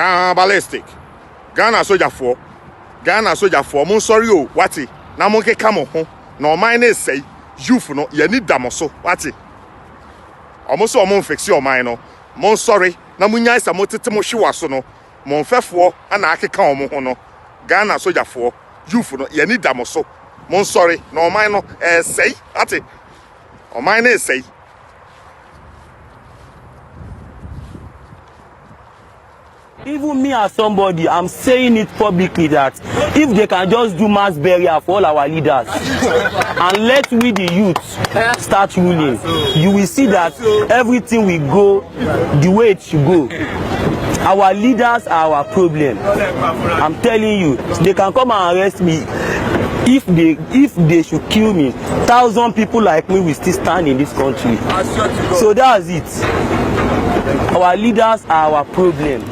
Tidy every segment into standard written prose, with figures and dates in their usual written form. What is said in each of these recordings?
down Ballistic. Ghana soldier for. Mon sorry o, wati. Na mon ke kamo ho. No mine say youth no ye need damoso. Wati. Almost o mon fix your mind no. Mon sorry. Na munya isa mo tete mo hwe so no. Mon fefo ana akeka o mo ho no. Ghana soldier for youth no ye need damoso. Mon sorry. No mine no say wati. O mine say. Even me as somebody, I'm saying it publicly that if they can just do mass burial for all our leaders and let we the youth start ruling, you will see that everything will go the way it should go. Our leaders are our problem. I'm telling you, they can come and arrest me. If they should kill me, 1,000 people like me will still stand in this country. So that's it. Our leaders are our problem.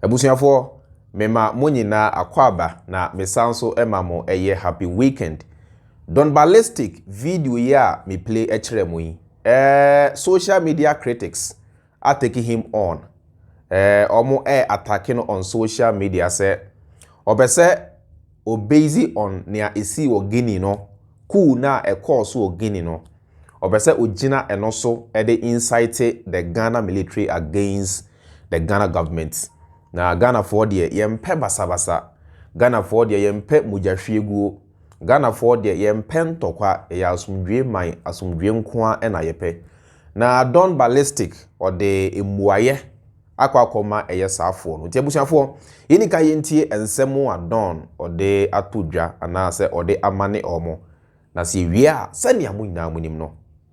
Abusuafo mema monyina akwaba na mesanso emamo eye happy weekend. Don Ballistic video ya me play echiremu yi. Social media critics are taking him on. Omo attacking on social media say obese obezi on nea esi wo Guinea no. Cool na course wo Guinea no. Obese ojina eno so e dey incite the Ghana military against the Ghana government. Na Ghana for the yempe basabasa. Ghana for the yempe mujahwiegu. Ghana for the yempe ntokwa ya asumdwe man asumdwe nkoa ena yepe. Na Don Ballistic or the emuaye akwakoma eye safo no. Ti abusuafo yini ka yentie ensemu a Don or the atudwa ana se or the amane omo. Na si wia sani amu nyina munim no.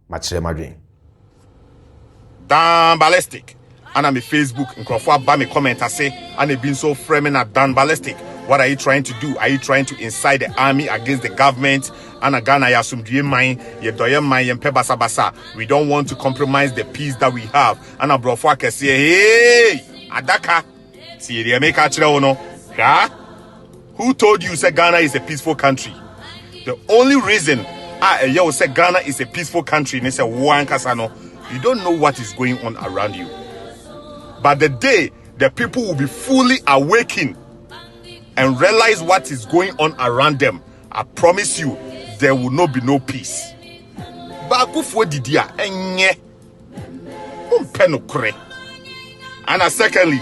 Machire madwen. Down Ballistic. And I'm a Facebook and Crawford by me comment I say and they been so framing at Dan Ballistic. What are you trying to do? Are you trying to incite the army against the government? And again I assume you mind ye doye mind ye basa basa. We don't want to compromise the peace that we have. And a brofwa can say, hey, Adaka. See the America chira no. Yeah? Who told you say Ghana is a peaceful country? The only reason I say Ghana is a peaceful country and say one kasano, you don't know what is going on around you. But the day the people will be fully awakened and realize what is going on around them, I promise you, there will not be no peace. But Akufo Addo enye umpenokre. And secondly,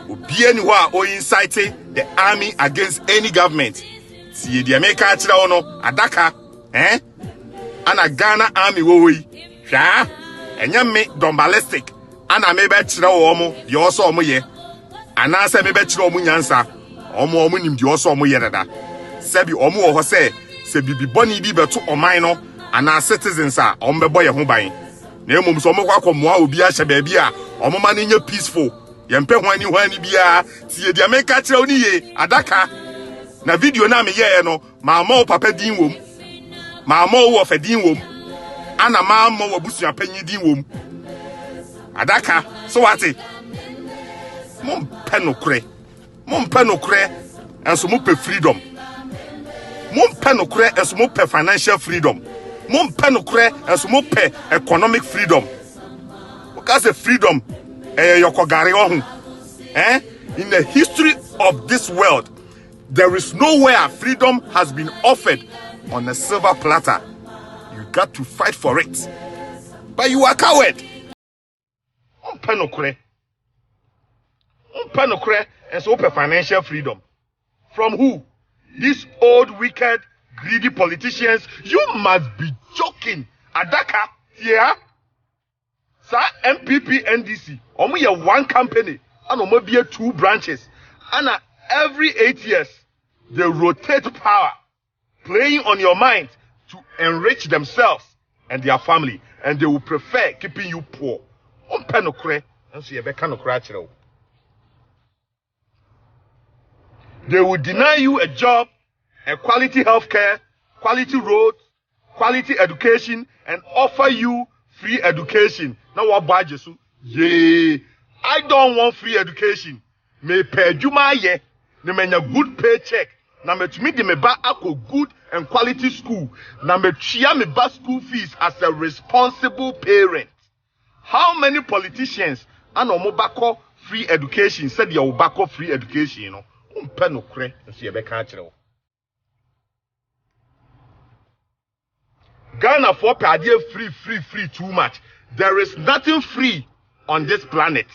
obianiwa o inciting the army against any government. See the America chira ono adaka, and Ghana army wowi. Sha, enyame Don Ballistic. Ana mebe chira omo di oso omo ye ana se mebe chira omo nyansa omo nim di oso omo ye dada se bi omo wo ho se bibi boni bi beto oman no ana citizens a omo bebo ye ho ban na emom so omo kwakomoa obi a hye ba bia omo ma nya peaceful ye mpe hwani bia tie di America chira oni ye adaka na video na me ye no ma ma o papa din wom ma ma o wo fa din wom ana ma ma wo busu apanyi din wom Adaka, so what it? Mon penokre, and so much freedom. Mon penokre and so much financial freedom. Mon penokre and so much economic freedom. Because the freedom, in the history of this world, there is nowhere freedom has been offered on a silver platter. You got to fight for it, but you are coward. Penokre and so financial freedom. From who? These old, wicked, greedy politicians. You must be joking. Adaka, yeah? Sir, MPP, NDC. Only one company. And only 2 branches. And every 8 years, they rotate power. Playing on your mind enrich themselves and their family, and they will prefer keeping you poor. They will deny you a job, a quality healthcare, quality roads, quality education, and offer you free education. Now what buy Jesus? Yeah, I don't want free education. Me pay juma ye, ne menya good paycheck. Na me tumi de me ba ako good and quality school. Na me chia me ba school fees as a responsible parent. How many politicians and omobako free education said you obako free education, you know? No kre, nso ye be ka kire wo. Ghana for pade free too much. There is nothing free on this planet.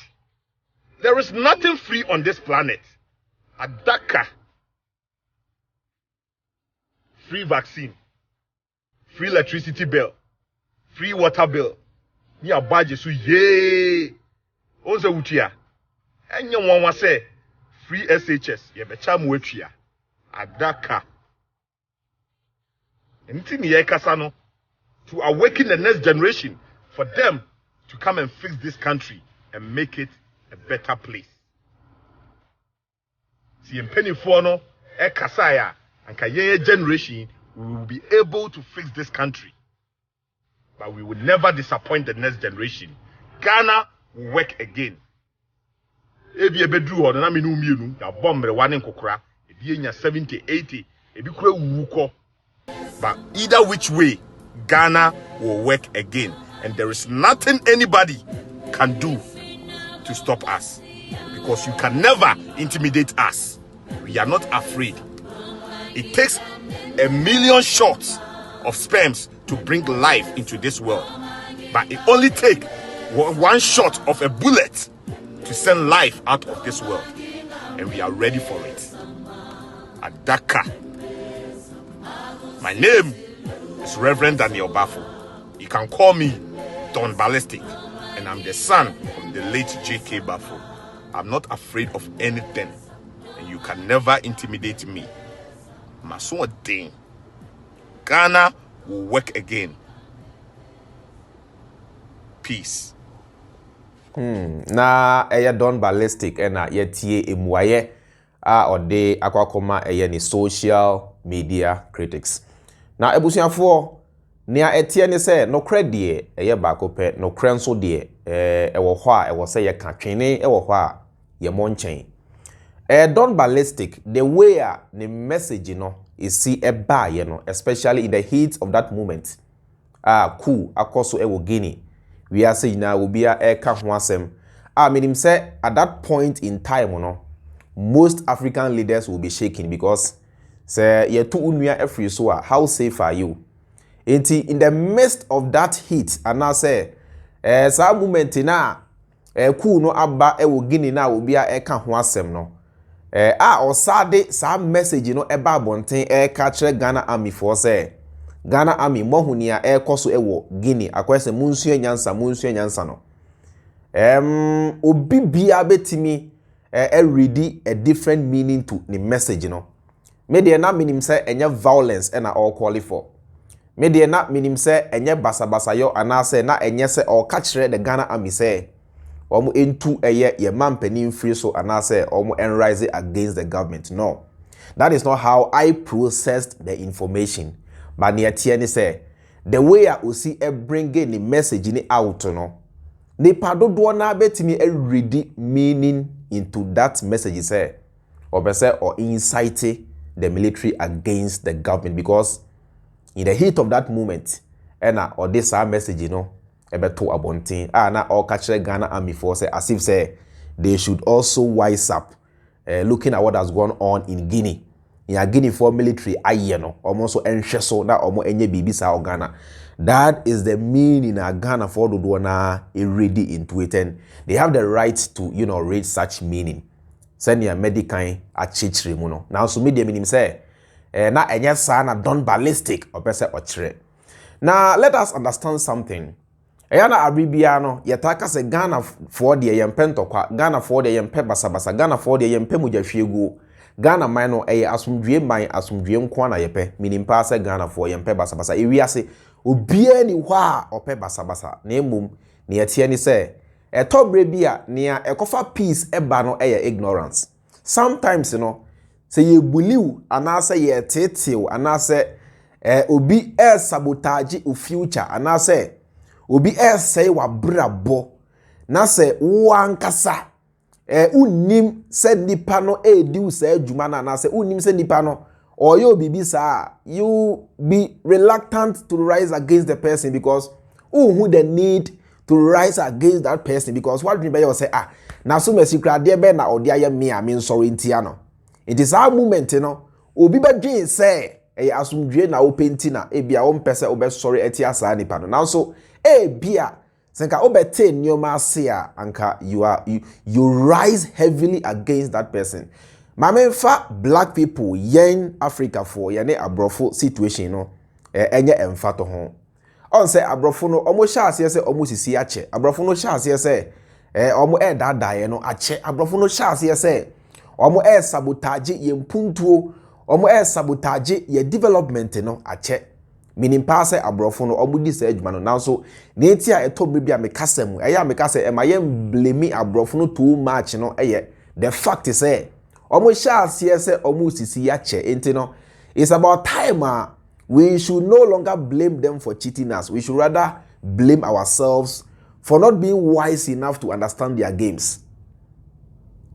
There is nothing free on this planet. Adaka. Free vaccine. Free electricity bill. Free water bill. Ni abaje so ye. Onse wutia. Enye won say free SHS. Ye be cha mu atwia. Adaka. Anything ye kasa no to awaken the next generation for them to come and fix this country and make it a better place. See, in penny for no, e kasaya and kaye generation, we will be able to fix this country. But we will never disappoint the next generation. Ghana will work again. Ebi ebedru ho na me no mienu, ya bombre wane kokora, ebi enya 70, 80, ebi kura wuko. But either which way, Ghana will work again. And there is nothing anybody can do to stop us. Because you can never intimidate us. We are not afraid. It takes 1 million shots of sperms to bring life into this world. But it only takes one shot of a bullet to send life out of this world. And we are ready for it. Adaka. My name is Reverend Daniel Bafo. You can call me Don Ballistic, and I'm the son of the late J.K. Bafo. I'm not afraid of anything, and you can never intimidate me. Maso Dane. Ghana will work again. Peace. Na eya Don Ballistic ena yetie emuaye a ode akwakoma eye ni social media critics. Na ebusuafo nia etie ne se no credit eye bakope no krenso de ewo ho a ewo se ye ka twene ewo ho a ye monchen. Don Ballistic the way the message no is see e ba ye no, especially in the heat of that moment. Cool akoso ewo Guinea. We are saying now will be a ka ho asem. Meaning say at that point in time no, most African leaders will be shaking because say ye to unua every so how safe are you? In the midst of that heat and now say some moment na cool no aba ewo Guinea na will be a ka ho asem no. Osade some message no eba bonten ka kire Ghana army for say Ghana army mohunia koso ewo Guinea akwese munsuo nyansa no. Obi bia betimi ready a different meaning to the message no. Me de na minim say enye violence na all call for. Me de na minim say enye basabasa yo anase na enye say all catch the Ghana army say omo entu ye mampani free so anase omo enrise against the government. No. That is not how I processed the information. But near tieni say the way I see bringing the message in out no. Ni padodo na betimi ready meaning into that message say or inciting the military against the government, because in the heat of that moment or this message ebeto abontin na all catch Ghana army force as if say they should also wise up looking at what has gone on in Guinea. In Guinea for military ayeno almost so enhweso na omo enye bibisa o Ghana. That is the meaning in Ghana for do na ready into it, and they have the right to read such meaning. Send your medical achichiri mu no. Now so media meaning say na enye sa na Don Ballistic or pese ochire. Now let us understand something. Eyana Arabia no yetaka se Ghana for the yempe ntokwa, Ghana for the yempe basabasa, Ghana for the yempe mujahwiegu, Ghana man no asomdwe man asomdwe nko na yepe minimpa se Ghana for yempe basabasa ewiase obia ni hɔ a ope basabasa na emom ne yetie ni se etobre bia nea ekofa peace eba no ignorance. Sometimes say ye believe anase ye tetew anase obi sabotage o future anase obi say wa brabo na se wo ankasa unim se nipa no edi u se adwuma na anase unim se nipa no or you bibi sa you be reluctant to rise against the person because who the need to rise against that person because what you be say na so mercy kra de be na odi aye me a me sorry ntia no. It is our moment obi ba dwen say asomdwe na openti na ebia wo mpese obe sorry etia sa nipa no. Now so ebia senka obete nyoma ase a anka you rise heavily against that person. Mamenfa black people yen Africa for yene abrofo situation no enye emfa to ho. On say abrofo no omo sha ase se omo sisi ache. Abrofo no sha ase se omo dadaye no ache. Abrofo no sha ase se omo sabotage ye mpuntuo, omo sabotage ye development no ache. Meaning pass abrofo no omo di se adwuma no. Now so ne ti a etobre bia me kasa mu eya me kasa e ma ye blame abrofo no too much no the fact is omo sha ase se omo sisi ache enti no it's about time we should no longer blame them for cheating us. We should rather blame ourselves for not being wise enough to understand their games.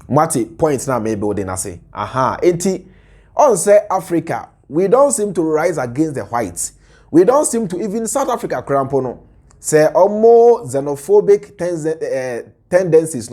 Mati points now maybe building I say enti on say Africa we don't seem to rise against the whites. We don't seem to even South Africa crampono say more xenophobic tendencies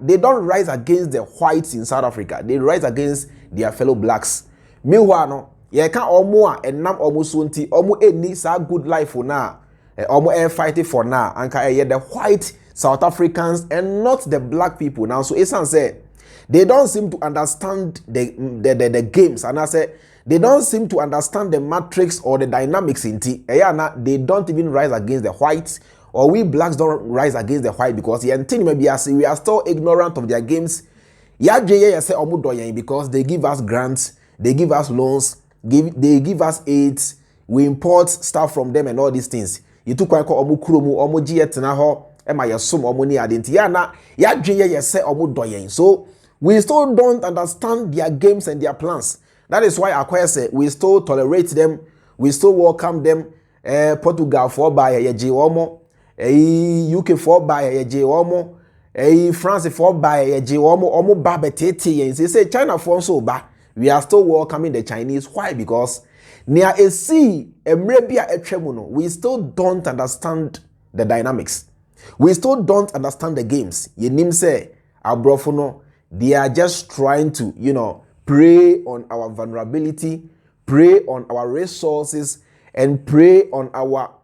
they don't rise against the whites in South Africa. They rise against their fellow blacks. Meanwhile no ye can omo enam omo so nti omo eni sa good life for now omo fighting for now anka the white South Africans and not the black people. Now so esan say they don't seem to understand the games and I say they don't seem to understand the matrix or the dynamics in T. They don't even rise against the whites, or we blacks don't rise against the white because maybe we are still ignorant of their games. Because they give us grants, they give us loans, they give us aids, we import stuff from them and all these things. You took quite omu kurumu omu jietna ho ema yasum omu ni adenti so we still don't understand their games and their plans. That is why Akwa say we still tolerate them, we still welcome them. Portugal for by yeje omo, UK for by yeje omo, France for by yeje omo ba betete. They say China for so ba. We are still welcoming the Chinese. Why? Because near a sea, we still don't understand the dynamics. We still don't understand the games. Yenim say abrofono, they are just trying to, prey on our vulnerability, prey on our resources, and prey on our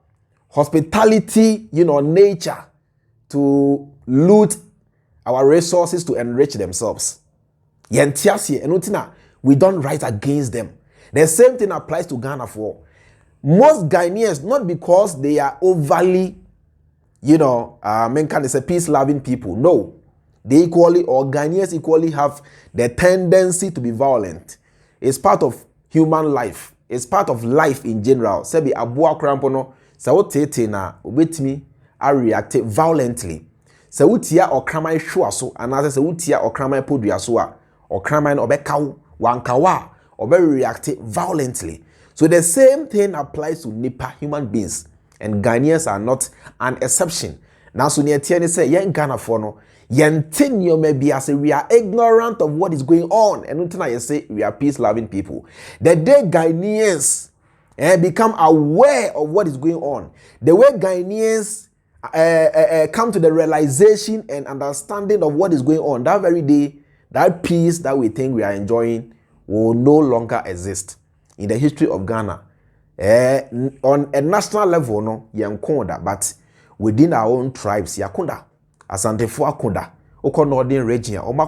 hospitality, nature to loot our resources to enrich themselves. Yentiasie enotina, we don't rise against them. The same thing applies to Ghana for most Ghanaians, not because they are overly, peace-loving people. No. They equally, or Ghanaians equally, have the tendency to be violent. It's part of human life. It's part of life in general. Sebi abua krampono, sa tete na obetimi a react violently. Sa utia okramai shuaso, anase sa utia okramai poduaso a okramai no obekaw wankawa obe react violently. So the same thing applies to Nipa human beings, and Ghanaians are not an exception. Now so near tiani say yen Ghana for no yentinyo maybe I say we are ignorant of what is going on, and until I say we are peace-loving people. The day Ghanaians become aware of what is going on, the way Ghanaians come to the realization and understanding of what is going on, that very day, that peace that we think we are enjoying will no longer exist in the history of Ghana. On a national level, no, yankonda, but within our own tribes, yakunda. Asantefo akonda oko northern region oma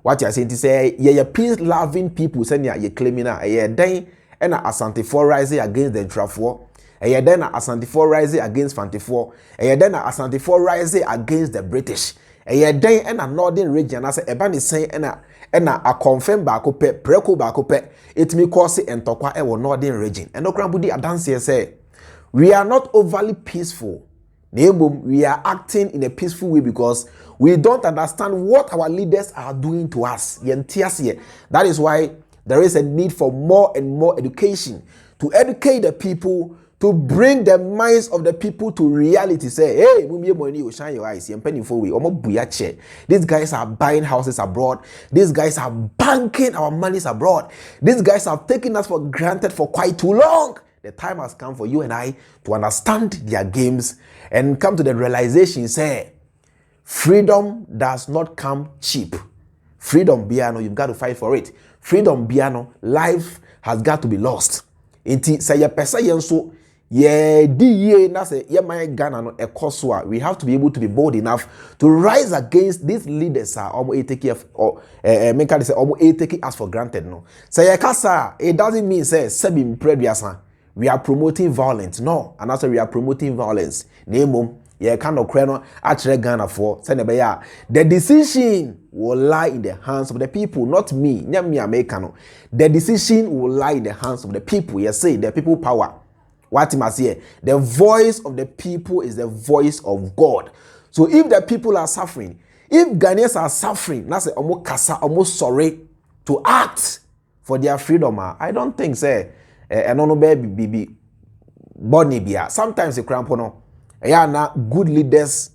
what you are saying to say ye peace loving people say ye claiming na ye den e na asantefo rising against the trafo ye den na asantefo rising against fantefo ye den na asantefo rising against the British Eye den and a northern region as a bani say and a confirm baako pe preko baako pe it me cause and tokwa e northern region and no krambudi adanse say we are not overly peaceful. We are acting in a peaceful way because we don't understand what our leaders are doing to us. That is why there is a need for more and more education to educate the people, to bring the minds of the people to reality. Say, hey, you shine your eyes. These guys are buying houses abroad. These guys are banking our monies abroad. These guys have taken us for granted for quite too long. The time has come for you and I to understand their games and come to the realization, say, freedom does not come cheap. Freedom, Biano, you've got to fight for it. Freedom, Biano, life has got to be lost. Inti say ya pesa yenso ye di ye na say ye my Ghana no ekoswa. We have to be able to be bold enough to rise against these leaders take us for granted no. Say ya kasa it doesn't mean say sebim prebiasa. We are promoting violence. No, and also we are promoting violence. Name yeah, kind of crano actually Ghana for the decision will lie in the hands of the people, not me. Americano. The decision will lie in the hands of the people. Yes, say the people power. What you must hear, the voice of the people is the voice of God. So if the people are suffering, if Ghanaians are suffering, that's almost kasa, almost sorry to act for their freedom. I don't think say. And no baby Bonnie Bia. Sometimes the crampono. Na good leaders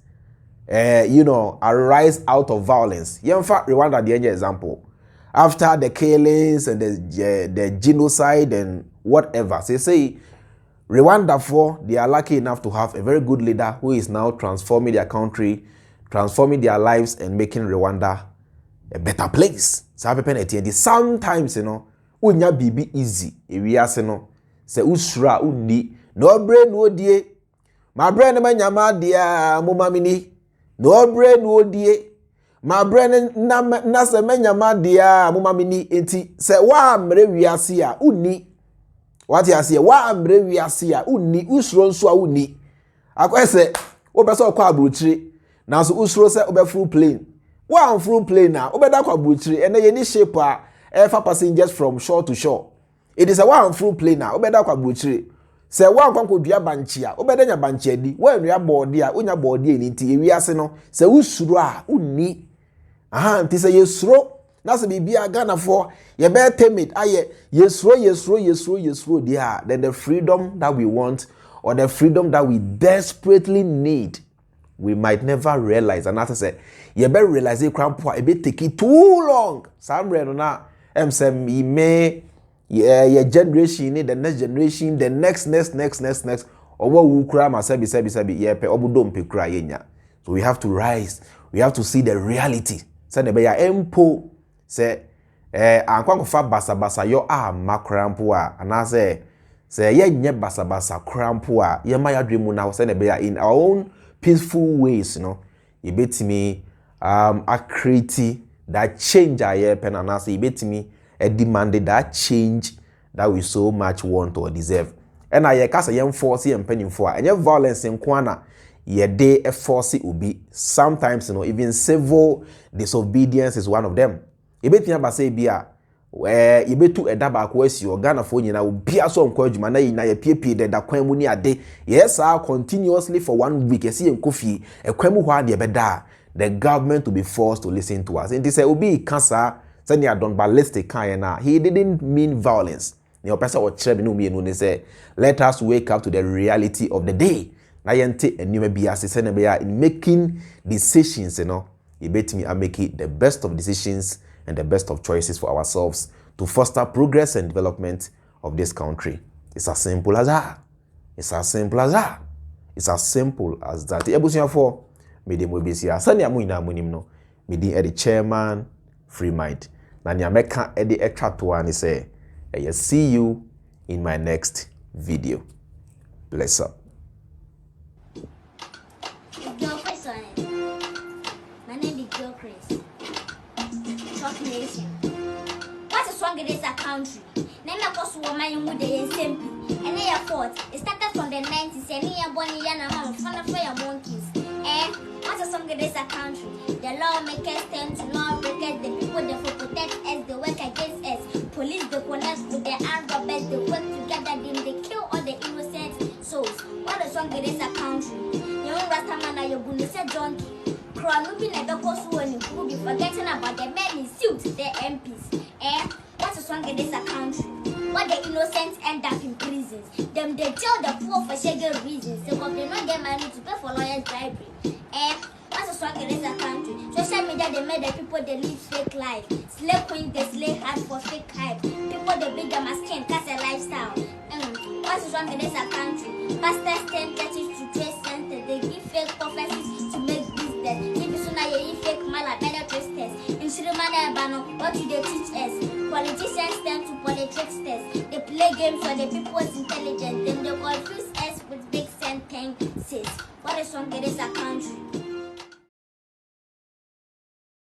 arise out of violence. In fact, Rwanda the example. After the killings and the genocide and whatever. They say Rwanda they are lucky enough to have a very good leader who is now transforming their country, transforming their lives and making Rwanda a better place. Sometimes unya bibi easy ewiase no se usura unni no bre no die ma bre ne manyama dia momamini no bre no die ma bre na se manyama dia momamini enti se wa mre wiase a unni wati ase wa mre wiase a unni usuro nso a unni akwese obese okwa abrochire na so usuro se obefuru plane wa amfuru plane na obeda kwa abrochire ene ye ni shape a for passengers from shore to shore. It is a one through plane now. Obeda kwa buchire. Say one kwanko dua banchia. Obeda nya banchia di. When you board dia, unya board dia nti ewiase no. Say usuro a unni. Aha, nti say yesuro. Na say bibia Ghana for ye be temid aye yesuro dia. Then the freedom that we want or the freedom that we desperately need, we might never realize. And as I said, you better realize it crampo a bit take it too long. Some na may your generation, the next generation, the next. Or what will cram a sabi ye pe obudom pe crying. So we have to rise. We have to see the reality. Say the beya empo say ankwanko fa basa yo makrampo a and I say ye nye basa crampo a ye my dream now say the beya in our own peaceful ways, you bet me a create that change I pen and say bet me a demanded that change that we so much want or deserve. And I cast a young force and penning for and your violence in Kwana ye day a force it will be sometimes even civil disobedience is one of them. You bet me say bia where you bet to a daba quest your Ghana phone you now be a so encouragement na ye PP that kwamuni ade yes continuously for 1 week you see in coffee a kwemu hwa de beda the government to be forced to listen to us. And this will be cancer. Send you done ballistic kind. He didn't mean violence. Your person or no say, let us wake up to the reality of the day. Na yente and you may be as in making decisions, you bet me I make it the best of decisions and the best of choices for ourselves to foster progress and development of this country. It's as simple as that. It's as simple as that. It's as simple as that. Ebusia for Mede Mobisia. Sanya Muina Munimno. Mede Eddie Chairman, Freemind. Nanya Meka Eddie Extra Tuani say, I see you in my next video. Bless up. My name is Girl Chris. Short nation. What's a song in this country? Name of course woman would they simple. And they fault. It started from the 90s and me and Bonnie and a man of fun of your monkeys. What's a song in this country? The lawmakers tend to lawbreakers, the people they for protect us, they work against us. Police they connect with the armed robbers, they work together, then they kill all the innocent souls. What a song in this country? You know Rastaman, you're going to say donkey. Cronubi never goes when you will be forgetting about the men in suits, the MPs. What's a song in this country? What the innocents end up in prisons. Them they jail the poor for shaking reasons. So they not get money to pay for lawyers' bribery. What's a song in this country? Social media they made the people they live fake life. Slave queens they slay hard for fake hype. People they beat them as skin, cast a lifestyle. What's a song in this country? Pastors tend churches to trace centers. They give fake prophecies to make business. If you soon you fake mala, better twisters. In Srimana Bano, what do they teach us? Politicians tend to politics test. They play games for the people's intelligence. Then they confuse us with big sentences. What is wrong with this country?